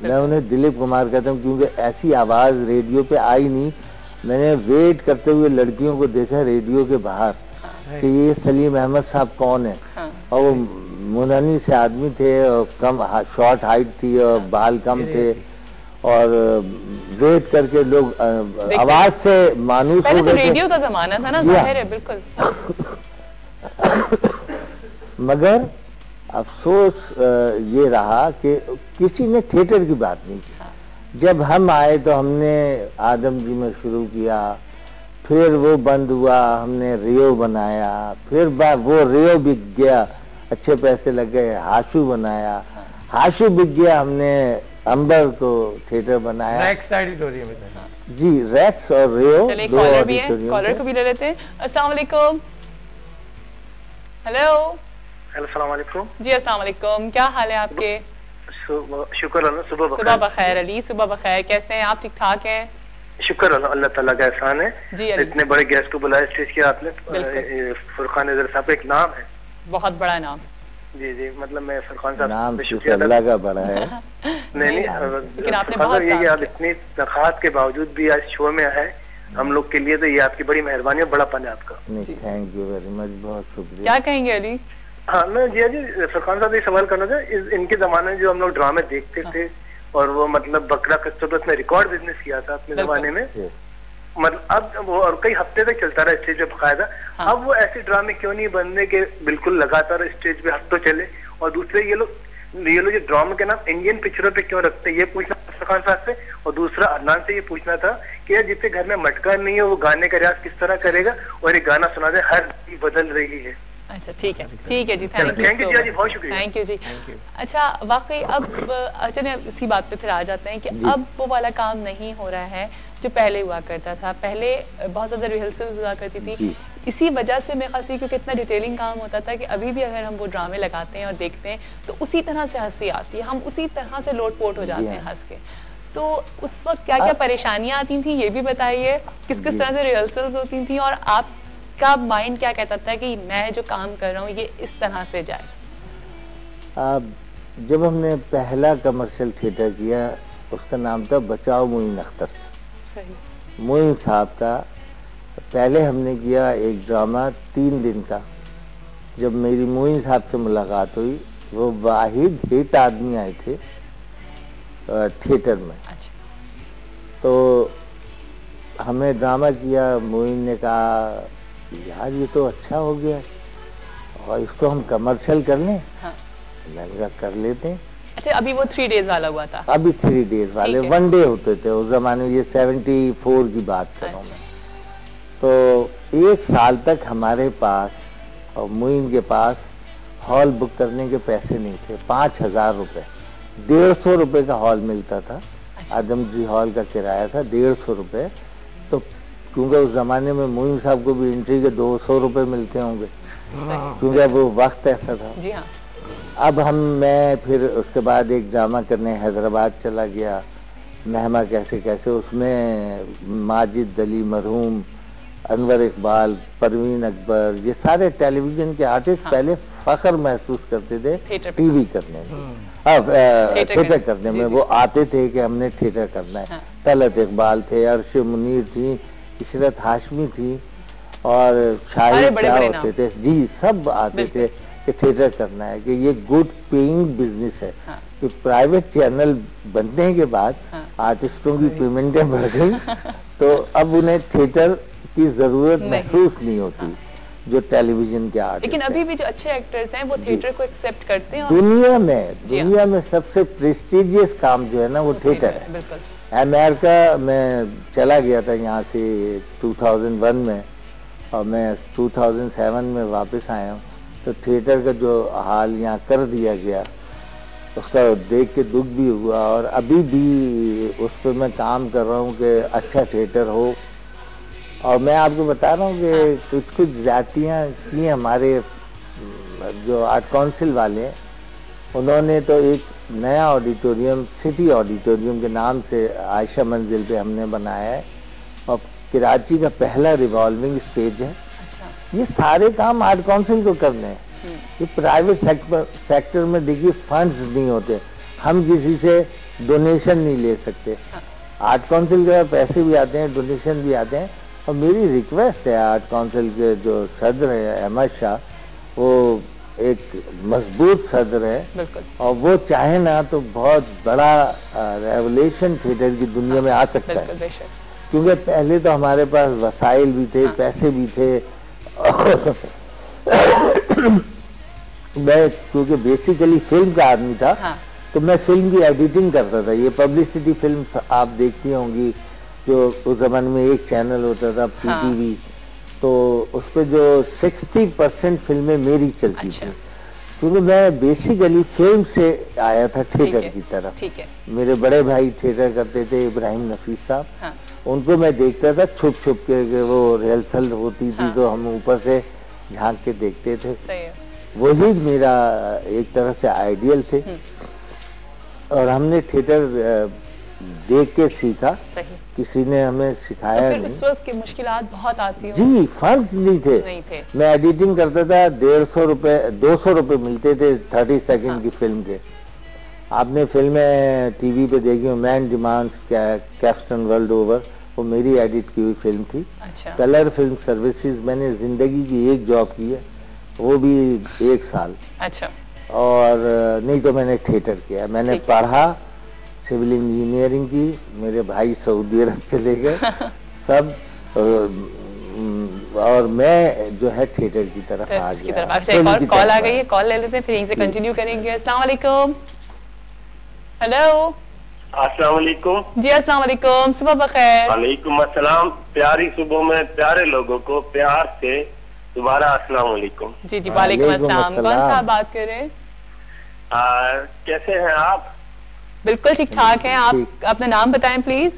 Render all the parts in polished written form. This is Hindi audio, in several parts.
मैं उन्हें दिलीप कुमार कहता हूँ, क्योंकि ऐसी आवाज रेडियो पे आई नहीं। मैंने वेट करते हुए लड़कियों को देखा रेडियो के बाहर कि ये सलीम अहमद साहब कौन है। और वो मुननी से आदमी थे और कम शॉर्ट हाइट थी और बाल कम थे, और वेट करके लोग आवाज से मानूस हो गए। तो रेडियो का जमाना था ना, जाहिर है, बिल्कुल। मगर अफसोस ये रहा कि किसी ने थिएटर की बात नहीं की। जब हम आए तो हमने आदम जी में शुरू किया, फिर वो बंद हुआ, हमने रियो बनाया, फिर वो रियो बिक गया, अच्छे पैसे लग गए, हाशू बनाया, हाशू बिक गया, हमने अंबर को थिएटर बनाया, रैक्स ऑडिटोरियम में। जी, रैक्स और रियो। चलिए कॉलर भी है, कॉलर को भी ले लेते हैं। अस्सलाम वालेकुम। हेलो। अस्सलाम वालेकुम। जी अस्सलाम वालेकुम, क्या हाल है आपके? शुक्र अल्लाह। सुबह बखैर अली, सुबह बखैर। कैसे हैं आप? ठीक ठाक हैं? शुक्र अल्लाह ताला का एहसान है जी। इतने बड़े गेस्ट को बुलाया स्टेज किया आपने। फुरकान नज़र साहब एक नाम है, बहुत बड़ा नाम। जी जी, मतलब मैं फुरकान साहब नाम अल्लाह का बड़ा है। नहीं, लेकिन आपने बहुत ये कि आप इतनी तनख्वाह के बावजूद भी आज शो में आए हम लोग के लिए, तो ये आपकी बड़ी मेहरबानी है, बड़ापन है आपका। थैंक यू वेरी मच, बहुत शुक्रिया। क्या कहेंगे अली? हाँ, मैं जी फुरकान साहब ये सवाल करना था, इनके जमाने में जो हम लोग ड्रामे देखते थे और वो मतलब बकरा कस्तूरबा में रिकॉर्ड बिजनेस किया था अपने जमाने में, मतलब अब वो और कई हफ्ते तक चलता रहा स्टेज पे बकायदा। अब वो ऐसे ड्रामे क्यों नहीं बनने के बिल्कुल लगातार स्टेज पे हफ्तों चले? और दूसरे ये लोग जो ड्रामा के नाम इंडियन पिक्चरों पे क्यों रखते हैं, ये पूछना फुरकान साहब से। और दूसरा अदनान से ये पूछना था कि यार जिसके घर में मटका नहीं है वो गाने का रियाज किस तरह करेगा, और ये गाना सुना दे, हर चीज बदल रही है। अच्छा ठीक है जी, थैंक यू जी, बहुत शुक्रिया। थैंक यू जी। अच्छा वाकई अब चलिए इसी बात पे फिर आ जाते हैं कि अब वो वाला काम नहीं हो रहा है जो पहले हुआ करता था। पहले बहुत ज्यादा रिहर्सल्स हुआ करती थी, इसी वजह से मैं खास क्योंकि इतना डिटेलिंग काम होता था कि अभी भी अगर हम वो ड्रामे लगाते हैं और देखते हैं तो उसी तरह से हंसी आती है, हम उसी तरह से लोटपोट हो जाते हैं हंस के। तो उस वक्त क्या क्या परेशानियां आती थी ये भी बताइए, किस किस तरह से रिहर्सल्स होती थी, और आपका माइंड क्या कहता था कि मैं जो काम कर रहा हूँ ये इस तरह से जाए? जब हमने पहला कमर्शियल थिएटर किया उसका नाम था बचाओ मोइन अख्तर से, मोइन साहब का। पहले हमने किया एक ड्रामा 3 दिन का। जब मेरी मोइन साहब से मुलाकात हुई, वो वाहिद हिट आदमी आए थे थिएटर में। अच्छा। तो हमें ड्रामा किया, मोइन ने कहा यार ये तो अच्छा हो गया और इसको हम कमर्शियल कर लें। हाँ। मैंने कहा कर लेते हैं। अच्छा, अभी वो 3 डेज वाला हुआ था? अभी 3 डेज वाले 1 डे होते थे उस जमाने में, ये 74 की बात कर रहा हूँ मैं। तो 1 साल तक हमारे पास और मोइन के पास हॉल बुक करने के पैसे नहीं थे। 5000 रुपये, 150 रुपये का हॉल मिलता था। अच्छा। आदम जी हॉल का किराया था 150 रुपये। तो क्योंकि उस जमाने में मोइन साहब को भी एंट्री के 200 रुपये मिलते होंगे, क्योंकि अब वो वक्त ऐसा था। जी हाँ। अब मैं फिर उसके बाद एक ड्रामा करने हैदराबाद चला गया, महमा कैसे कैसे। उसमें माजिद अली मरहूम, अनवर इकबाल, परवीन अकबर, ये सारे टेलीविजन के आर्टिस्ट पहले फख्र महसूस करते थे टीवी करने में, थिएटर करने में। वो आते थे कि हमने थिएटर करना है। तलत इकबाल थे, अर्श मुनीर थी, इशरत हाशमी थी, और शाहिद शाह होते थे जी, सब आते थे कि थिएटर करना है, कि ये गुड पेइंग बिजनेस है। कि प्राइवेट चैनल बनने के बाद आर्टिस्टों की पेमेंटें बढ़ गई, तो अब उन्हें थिएटर की जरूरत महसूस नहीं होती जो टेलीविजन के आर्टिस्ट। लेकिन अभी भी जो अच्छे एक्टर्स हैं वो थिएटर को एक्सेप्ट करते हैं। दुनिया में सबसे प्रेस्टिजियस काम जो है ना वो थिएटर है। बिल्कुल। अमेरिका में चला गया था यहाँ से 2001 में, और मैं 2007 में वापस आया हूँ। तो थिएटर का जो हाल यहाँ कर दिया गया उसका देख के दुख भी हुआ, और अभी भी उस पर मैं काम कर रहा हूँ कि अच्छा थिएटर हो। और मैं आपको बता रहा हूँ कि कुछ जातियाँ की हमारे जो आर्ट काउंसिल वाले, उन्होंने तो एक नया ऑडिटोरियम सिटी ऑडिटोरियम के नाम से आयशा मंजिल पे हमने बनाया है, और कराची का पहला रिवॉल्विंग स्टेज है। अच्छा। ये सारे काम आर्ट काउंसिल को करने हैं। ये प्राइवेट सेक्टर में देखिए फंड्स नहीं होते। हम किसी से डोनेशन नहीं ले सकते। आर्ट काउंसिल के पैसे भी आते हैं, डोनेशन भी आते हैं। और मेरी रिक्वेस्ट है आर्ट काउंसिल के जो सदर है अहमद शाह, वो एक मजबूत सदर है और वो चाहे ना तो बहुत बड़ा रेवोल्यूशन थिएटर की दुनिया में आ सकता है। क्योंकि पहले तो हमारे पास वसाइल भी थे, पैसे भी थे। मैं क्योंकि बेसिकली फिल्म का आदमी था, तो मैं फिल्म की एडिटिंग करता था। ये पब्लिसिटी फिल्म आप देखती होंगी, जो उस जमाने में एक चैनल होता था PTV, तो उस पर जो 60% फिल्में मेरी चलती थी। क्योंकि मैं बेसिकली फिल्म से आया था थिएटर की तरफ। मेरे बड़े भाई थिएटर करते थे, इब्राहिम नफीस साहब, उनको मैं देखता था छुप छुप के, वो रिहर्सल होती थी तो हम ऊपर से झांक के देखते थे। वही मेरा एक तरह से आइडियल थे और हमने थिएटर देख के सीखा, किसी ने हमें सिखाया तो फिर उस वक्त की मुश्किलात बहुत आती हैं। जी, फंड्स नहीं थे। मैं एडिटिंग करता था, 150 रुपए 200 रुपए मिलते थे 30 सेकंड की फिल्म के। आपने फिल्में टीवी पे देखी हो, man demands, captain world over, वो मेरी एडिट की हुई फिल्म थी। कलर फिल्म सर्विसेज, मैंने जिंदगी की एक जॉब की है, वो भी 1 साल। और नहीं तो मैंने थिएटर किया। मैंने पढ़ा, सिविल इंजीनियरिंग की, मेरे भाई सऊदी अरब चले गए सब, और मैं जो है थिएटर की तरफ आ गया। एक और कॉल आ गई है, कॉल ले लेते हैं, फिर यहीं से कंटिन्यू करेंगे। अस्सलाम वालेकुम। हेलो, अस्सलाम वालेकुम। जी अस्सलाम वालेकुम, सुबह बखैर। वालेकुम अस्सलाम। प्यारी सुबह में प्यारे लोगों को प्यार से दोबारा अस्सलाम वालेकुम। जी जी वालेकुम अस्सलाम। कौन सा बात कर रहे हैं? कैसे हैं आप? बिल्कुल ठीक ठाक हैं। आप अपना नाम बताएं प्लीज।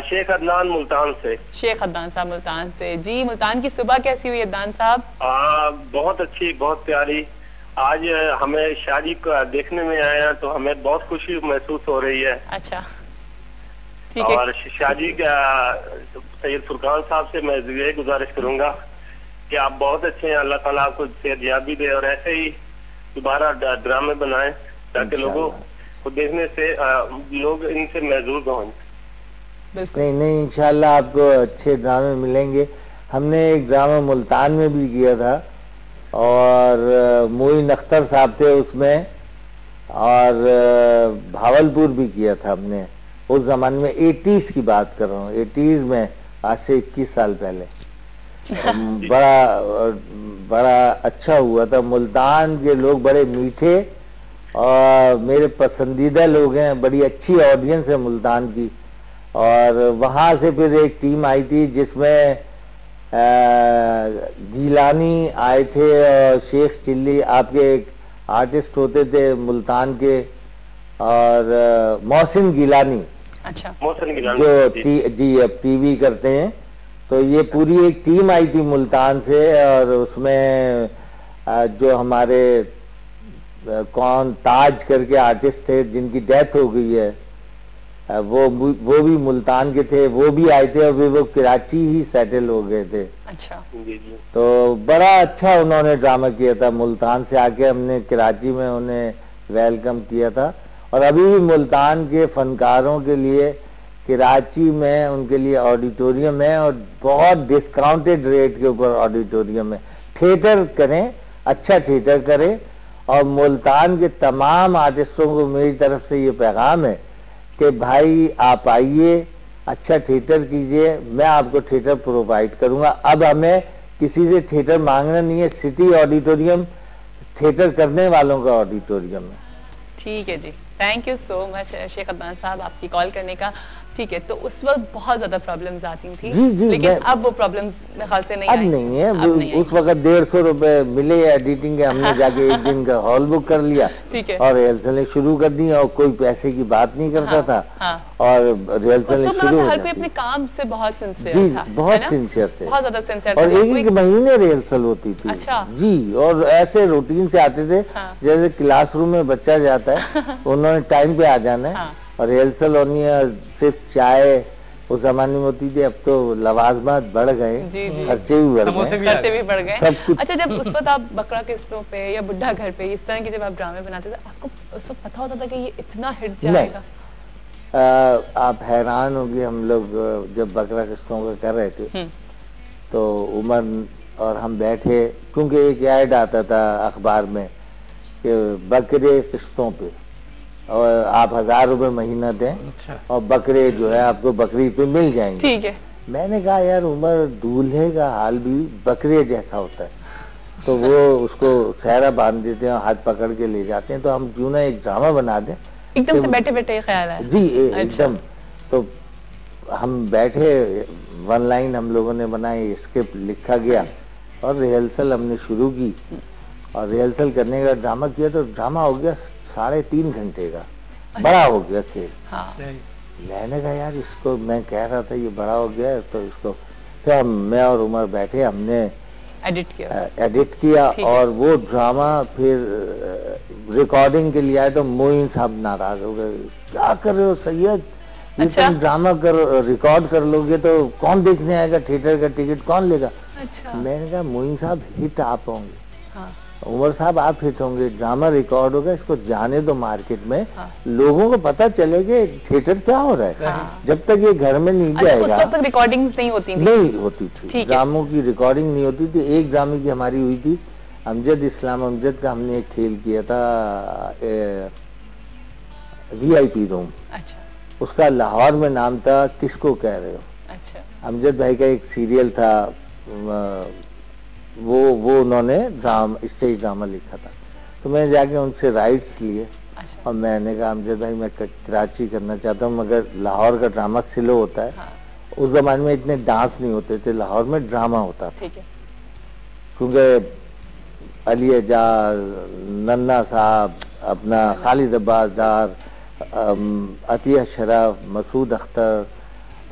शेख अदनान मुल्तान से। शेख अदनान साहब मुल्तान से। जी, मुल्तान की सुबह कैसी हुई अदनान साहब? बहुत अच्छी, बहुत प्यारी। आज हमें शादी का देखने में आया तो हमें बहुत खुशी महसूस हो रही है। अच्छा, ठीक है। और शादी का सैयद फुरकान साहब से मैं ये गुजारिश करूंगा कि आप बहुत अच्छे हैं, अल्लाह ताला आपको सेहतयाबी दे और ऐसे ही दोबारा ड्रामे बनाएं ताकि लोगों को देखने से लोग इनसे महजूज हों। नहीं, इंशाल्लाह आपको अच्छे ड्रामे मिलेंगे। हमने एक ड्रामा मुल्तान में भी किया था और मोइन अख्तर साहब थे उसमें, और भावलपुर भी किया था हमने। उस जमाने में 80s की बात कर रहा हूँ, 80s में, आज से 21 साल पहले। बड़ा अच्छा हुआ था। मुल्तान के लोग बड़े मीठे और मेरे पसंदीदा लोग हैं, बड़ी अच्छी ऑडियंस है मुल्तान की। और वहाँ से फिर एक टीम आई थी जिसमें गीलानी आए थे और शेख चिल्ली, आपके एक आर्टिस्ट होते थे मुल्तान के, और मोहसिन गिलानी। अच्छा, मोहसिन गिलानी जो जी अब टीवी करते हैं। तो ये पूरी एक टीम आई थी मुल्तान से, और उसमें जो हमारे कौन ताज करके आर्टिस्ट थे जिनकी डेथ हो गई है, वो भी मुल्तान के थे, वो भी आए थे और वो कराची ही सेटल हो गए थे। अच्छा, तो बड़ा अच्छा उन्होंने ड्रामा किया था। मुल्तान से आके हमने कराची में उन्हें वेलकम किया था, और अभी भी मुल्तान के फनकारों के लिए कराची में उनके लिए ऑडिटोरियम है, और बहुत डिस्काउंटेड रेट के ऊपर ऑडिटोरियम है। थिएटर करें, अच्छा थिएटर करें। और मुल्तान के तमाम आर्टिस्टों को मेरी तरफ से ये पैगाम है कि भाई आप आइए, अच्छा थिएटर कीजिए, मैं आपको थिएटर प्रोवाइड करूंगा। अब हमें किसी से थिएटर मांगना नहीं है, सिटी ऑडिटोरियम थिएटर करने वालों का ऑडिटोरियम है। ठीक है जी, thank you so much Sheikh Adnan साहब आपकी कॉल करने का। ठीक है, तो उस वक्त बहुत ज्यादा प्रॉब्लम्स आती थी, जी, लेकिन अब वो प्रॉब्लम्स मेरे ख्याल से नहीं अब नहीं है। उस वक्त 150 रुपए मिले एडिटिंग के, हमने जाके एक दिन का हॉल बुक कर लिया और रिहर्सलें शुरू कर दी, और कोई पैसे की बात नहीं करता था। और रिहर्सलें शुरू हो हर कोई अपने काम से बहुत सिंसियर था, बहुत सिंसियर थे, बहुत ज्यादा सिंसियर, और एक महीने रिहर्सल होती थी। अच्छा जी, और ऐसे रूटीन से आते थे जैसे क्लासरूम में बच्चा जाता है, उन्होंने टाइम पे आ जाना है और रिहर्सल होनी है। सिर्फ चाय उस जमाने में होती थी, अब तो लवाजमात बढ़ गए, खर्चे भी बढ़ गए, सब कुछ। अच्छा, जब उस वक्त आप बकरा किस्तों पे या बुढ़ा घर पे इस तरह के जब आप ड्रामे बनाते थे, आपको उस वक्त पता होता था कि ये इतना हिट जाएगा? आप हैरान होंगे, हम लोग जब बकरा किस्तों का कर रहे थे तो उमर और हम बैठे, क्योंकि एक ऐड आता था अखबार में कि बकरे किस्तों पे और आप 1000 रुपए महीना दें और बकरे जो है आपको बकरी पे मिल जाएंगे। ठीक है। मैंने कहा यार उमर, दूल्हे का हाल भी बकरे जैसा होता है, तो वो उसको सहरा बांध देते हैं, हाथ पकड़ के ले जाते हैं, तो हम क्यों ना एक ड्रामा बना दें। एकदम से बैठे बैठे ख्याल है जी एकदम। तो हम बैठे, 1 लाइन हम लोगों ने बनाई, स्क्रिप्ट लिखा गया और रिहर्सल हमने शुरू की और रिहर्सल करने का ड्रामा किया तो ड्रामा हो गया 3.5 घंटे का। बड़ा हो गया खेल। हाँ। मैंने कहा यार इसको, मैं कह रहा था ये बड़ा हो गया तो इसको, फिर मैं और उमर बैठे, हमने एडिट किया और वो ड्रामा फिर रिकॉर्डिंग के लिए आए तो मोइन साहब नाराज हो गए, क्या कर रहे हो सैयद, ये तुम ड्रामा रिकॉर्ड कर लोगे तो कौन देखने आएगा, थिएटर का टिकट कौन लेगा। मैंने कहा मोइन साहब हिट आप होंगे, उमर साहब आप हिट होंगे, ड्रामा रिकॉर्ड होगा, इसको जाने दो मार्केट में, लोगों को पता चलेगा थिएटर क्या हो रहा है। जब तक ये घर में नहीं जाएगा। उस वक्त रिकॉर्डिंग्स नहीं होती थी। ड्रामों की रिकॉर्डिंग नहीं होती थी। एक ड्रामे की हमारी हुई थी अमजद इस्लाम अमजद का, हमने एक खेल किया था VIP रूम। अच्छा। उसका लाहौर में नाम था किसको कह रहे हो। अच्छा। अमजद भाई का एक सीरियल था, वो उन्होंने स्टेज ड्रामा लिखा था, तो मैं जाके उनसे राइट्स लिए। अच्छा। और मैंने कहा अमजद भाई मैं कराची करना चाहता हूँ, मगर लाहौर का ड्रामा स्लो होता है। हाँ। उस जमाने में इतने डांस नहीं होते थे, लाहौर में ड्रामा होता था। ठीक है। क्योंकि अली एजाज, नन्ना साहब, अपना खालिद अब्बास डार, अतिया शरफ, मसूद अख्तर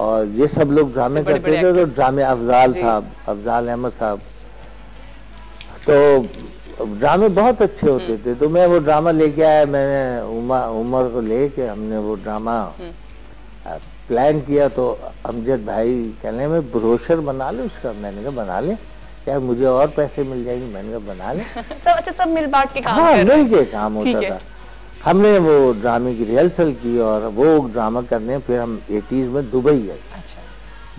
और ये सब लोग ड्रामे करते थे। तो ड्रामे अफजाल साहब, अफजाल अहमद साहब, तो ड्रामे बहुत अच्छे होते थे। तो मैं वो ड्रामा लेके आया, मैंने उमर को लेके हमने वो ड्रामा प्लान किया। तो अमजद भाई कहने में ब्रोशर बना लो इसका। मैंने कहा बना ले, क्या मुझे और पैसे मिल जाएंगे। मैंने कहा बना ले। अच्छा, सब मिल बांट के काम। हाँ, मिल के काम होता था। हमने वो ड्रामे की रिहर्सल की और वो ड्रामा करने फिर हम 80s में दुबई गए।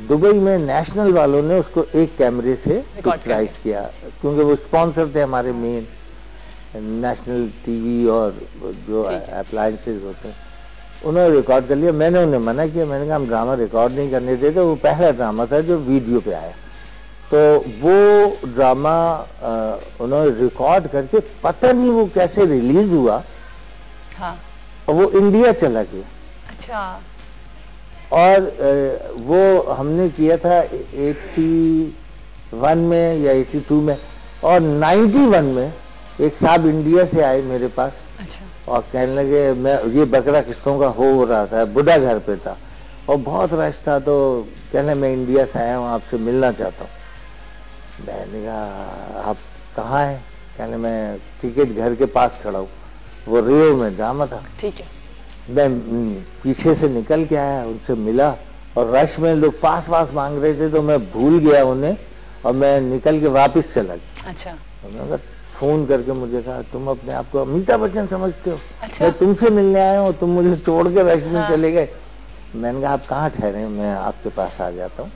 दुबई में नेशनल वालों ने उसको एक कैमरे से पिक्चराइज किया, क्योंकि वो स्पॉन्सर थे हमारे मेन, नेशनल टीवी और जो अप्लायंसेस होते हैं, उन्होंने रिकॉर्ड कर लिया। मैंने उन्हें मना किया, मैंने कहा हम ड्रामा रिकॉर्ड नहीं करने देते। वो पहला ड्रामा था जो वीडियो पे आया, तो वो ड्रामा उन्होंने रिकॉर्ड करके पता नहीं वो कैसे रिलीज हुआ। हाँ। और वो इंडिया चला गया। अच्छा। और वो हमने किया था 81 में या 82 में, और 91 में एक साहब इंडिया से आए मेरे पास। अच्छा। और कहने लगे, मैं ये बकरा किस्तों का हो रहा था, बुढ़ा घर पे था और बहुत रश था, तो कहने मैं इंडिया से आया हूँ, आपसे मिलना चाहता हूँ। मैंने कहा आप कहाँ हैं। कहने मैं टिकट घर के पास खड़ा हूँ। वो रियो में ड्रामा था। ठीक है। मैं पीछे से निकल के आया, उनसे मिला और रश में लोग पास मांग रहे थे, तो मैं भूल गया उन्हें और मैं निकल के वापस चला गया। अच्छा। उन्होंने फोन करके मुझे कहा तुम अपने आप को अमिताभ बच्चन समझते हो। अच्छा। मैं तुमसे मिलने आया हूँ, तुम मुझे छोड़ के रश में चले गए। मैंने कहा आप कहाँ ठहरे, मैं आपके पास आ जाता हूँ।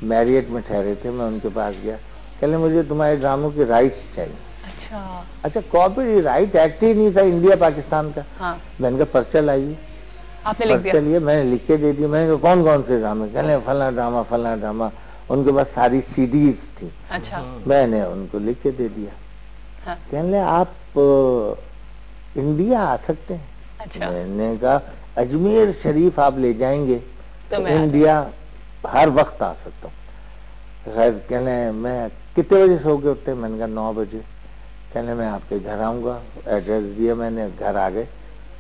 मैरियट में ठहरे थे, मैं उनके पास गया। कहले मुझे तुम्हारे ड्रामों की राइट्स चाहिए। अच्छा, कॉपी राइट एक्ट ही नहीं था इंडिया पाकिस्तान का। हाँ। मैंने कहा पर्चा लाइए। आपने लिख दिया? पर्चा मैंने लिख के दे दिया। मैंने कहा कौन कौन से ड्रामे। कहले फला ड्रामा। उनके पास सारी सीडीज थी। अच्छा। मैंने उनको लिख के दे दिया। हाँ। कहने आप इंडिया आ सकते हैं। अच्छा। मैंने कहा अजमेर शरीफ आप ले जाएंगे तो इंडिया हर वक्त आ सकता हूँ। खैर कहने मैं कितने बजे सो के उठते। मैंने कहा 9 बजे। कहने मैं आपके घर आऊंगा। एड्रेस दिया, मैंने घर आ गए।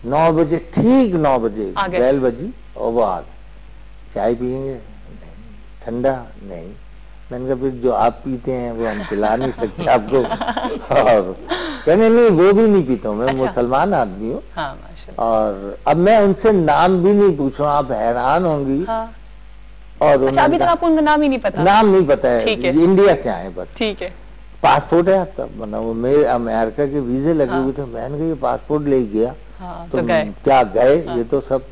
9 बजे, ठीक 9 बजे बेल बजी और वो आ गए। चाय पियेंगे? ठंडा? नहीं। मैंने कहा फिर जो आप पीते हैं वो हम पिला नहीं सकते आपको। और कहने नहीं वो भी नहीं पीता हूँ, मैं मुसलमान आदमी हूँ। हाँ, और अब मैं उनसे नाम भी नहीं पूछ रहा, आप हैरान होंगी। हाँ। और अच्छा, अभी तक आपको उनका नाम ही नहीं पता? नाम नहीं पता है, इंडिया से आए बस। ठीक है। पासपोर्ट है आपका? बना वो मेरे अमेरिका के वीजे लगे हुए थे। मैंने कहा ये पासपोर्ट ले गया। हाँ, तो क्या गए? ये तो सब